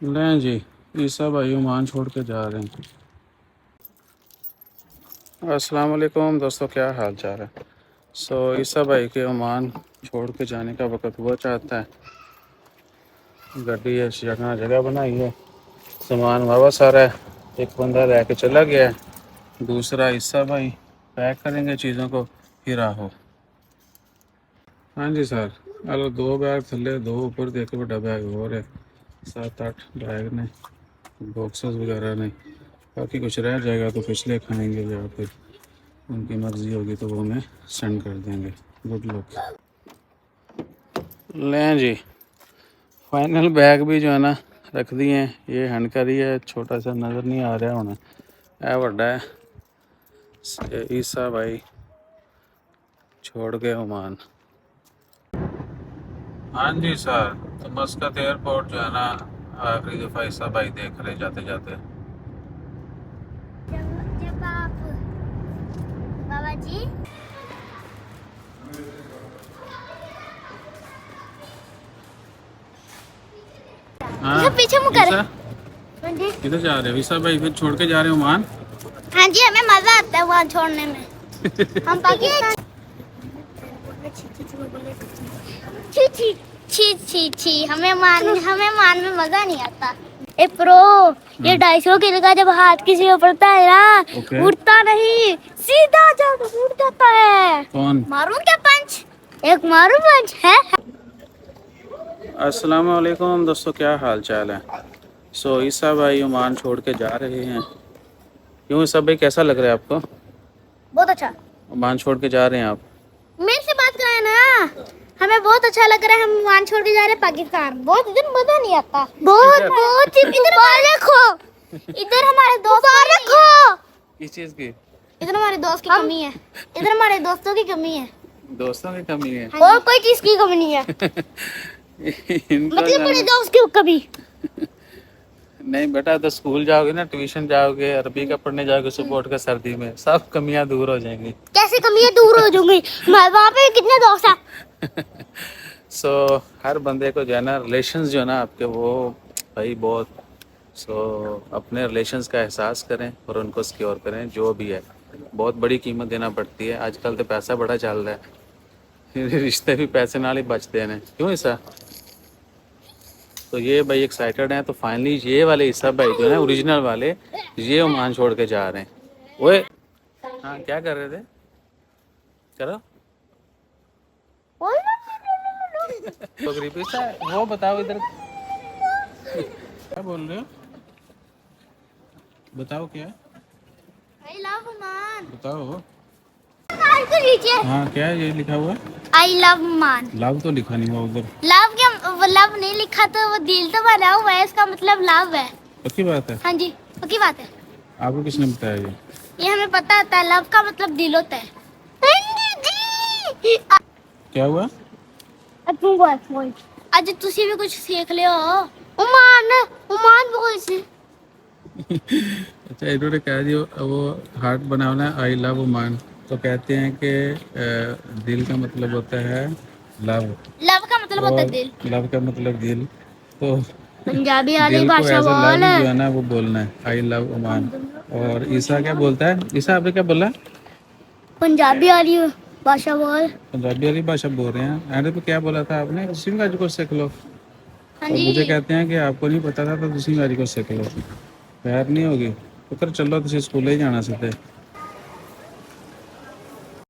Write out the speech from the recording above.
लें जी, ईसा भाई ओमान छोड़ के जा रहे हैं। अस्सलाम वालेकुम दोस्तों, क्या हाल चाल है। ईसा भाई के ओमान छोड़ के जाने का वक्त हुआ चाहता है। गड्डी है, जगह जगह बनाई है, सामान वावा सारा है। एक बंदा रह के चला गया है, दूसरा ईसा भाई पैक करेंगे चीज़ों को, फिर आहो। हाँ जी सर, अलो 2 बैग थले, 2 ऊपर, देख बड़ा बैग और है, 7-8 बैग ने, बॉक्सेस वगैरह ने। बाकी कुछ रह जाएगा तो पिछले खाएंगे या फिर उनकी मर्ज़ी होगी तो वो हमें सेंड कर देंगे। Good luck. लें जी, फाइनल बैग भी जो है ना रख दिए हैं। ये हैंडकरी है, छोटा सा नज़र नहीं आ रहा होना, है बड़ा है। ईसा भाई छोड़ के ओमान। हाँ जी सर, तो मस्कत एयरपोर्ट जो है ना आखिरी दफ़ा ईसा भाई देख रहे जाते जाते। जब आप बाबा जी हाँ पीछे मुँह कर। किधर जा रहे हो ईसा भाई, फिर छोड़ के जा रहे हो ओमान? हाँ जी, हमें मजा आता है वहाँ छोड़ने में। हम पाकिस्तान छी छी छी छी छी, हमें मान में मजा नहीं आता। ए प्रो, ये 250 किलो का जब हाथ किसी को पड़ता है ना, उड़ता नहीं, सीधा जाकर उड़ जाता है। कौन मारूं क्या पंच? एक मारूं पंच है। अस्सलाम वालेकुम दोस्तों, क्या हाल चाल है। ईसा भाई ओमान छोड़ के जा रहे हैं। क्यों ईसा भाई, कैसा लग रहा है आपको? बहुत अच्छा। ओमान छोड़ के जा रहे हैं आप? मेरे से बात करें ना, हमें बहुत अच्छा लग रहा है। हम वहाँ छोड़ के जा रहे हैं पाकिस्तान। बहुत इधर मजा नहीं आता। बहुत बहुत इधर इधर हमारे दोस्त रखो। किस चीज़ की? इधर हमारे दोस्त की कमी है। इधर हमारे दोस्तों की कमी है। दोस्तों की कमी है? और कोई चीज की कमी नहीं है। मतलब बड़े दोस्त की कमी नहीं बेटा, तो स्कूल जाओगे ना, ट्यूशन जाओगे, अरबी का पढ़ने जाओगे सुबह उठ कर सर्दी में, सब कमियां दूर हो जाएंगी। कैसे कमियां दूर हो जाएंगी? वहाँ पे कितने दोस्त हैं? हर बंदे को जो है ना रिलेशंस जो है ना आपके, वो भाई बहुत अपने रिलेशंस का एहसास करें और उनको सिक्योर करें। जो भी है बहुत बड़ी कीमत देना पड़ती है। आजकल तो पैसा बड़ा चल रहा है, रिश्ते भी पैसे नाल ही बचते हैं। क्यों ऐसा? तो ये भाई एक्साइटेड हैं, तो फाइनली ये वाले ईसा भाई जो है ओरिजिनल वाले, ये ओमान छोड़ के जा रहे हैं। ओए हाँ, क्या कर रहे थे? चलो तो गरीबी सा वो बताओ इधर, क्या बोल रहे हो? बताओ क्या? आई लव मान। बताओ। लीजिए। हाँ, क्या है ये लिखा हुआ? आई लव मान। लव तो लिखा नहीं हुआ उधर। लव क्या? वो लव नहीं लिखा तो वो दिल तो बना हुआ है, इसका मतलब लव है। पक्की बात है? हाँ जी, पक्की बात है। आपको किसने बताया ये हमें पता होता है, लव का मतलब दिल होता है। क्या हुआ? आज तुसी भी कुछ सीख लियो। उमान उमान बोल से। अच्छा, इन्होंने कह दिया वो हार्ट बनाना है आई लव ओमान, तो कहते हैं कि दिल का मतलब होता है लव। लव का मतलब होता है दिल। लव का मतलब दिल, तो पंजाबी वाली दिल को भाषा ऐसा लव बोल। जो है ना वो बोलना है, आई लव ओमान। और ईसा क्या बोलता है? ईसा आपने क्या बोला? पंजाबी वाली भाषा बोल। पंजाबी वाली भाषा बोल रहे हैं। एंड पे क्या बोला था आपने? दूसरी गाजी को सीख लो। हाँ और जी। मुझे कहते हैं कि आपको नहीं पता था तो दूसरी गाजी को सीख लो। खैर नहीं होगी तो फिर चलो तुम स्कूल ही जाना सीधे।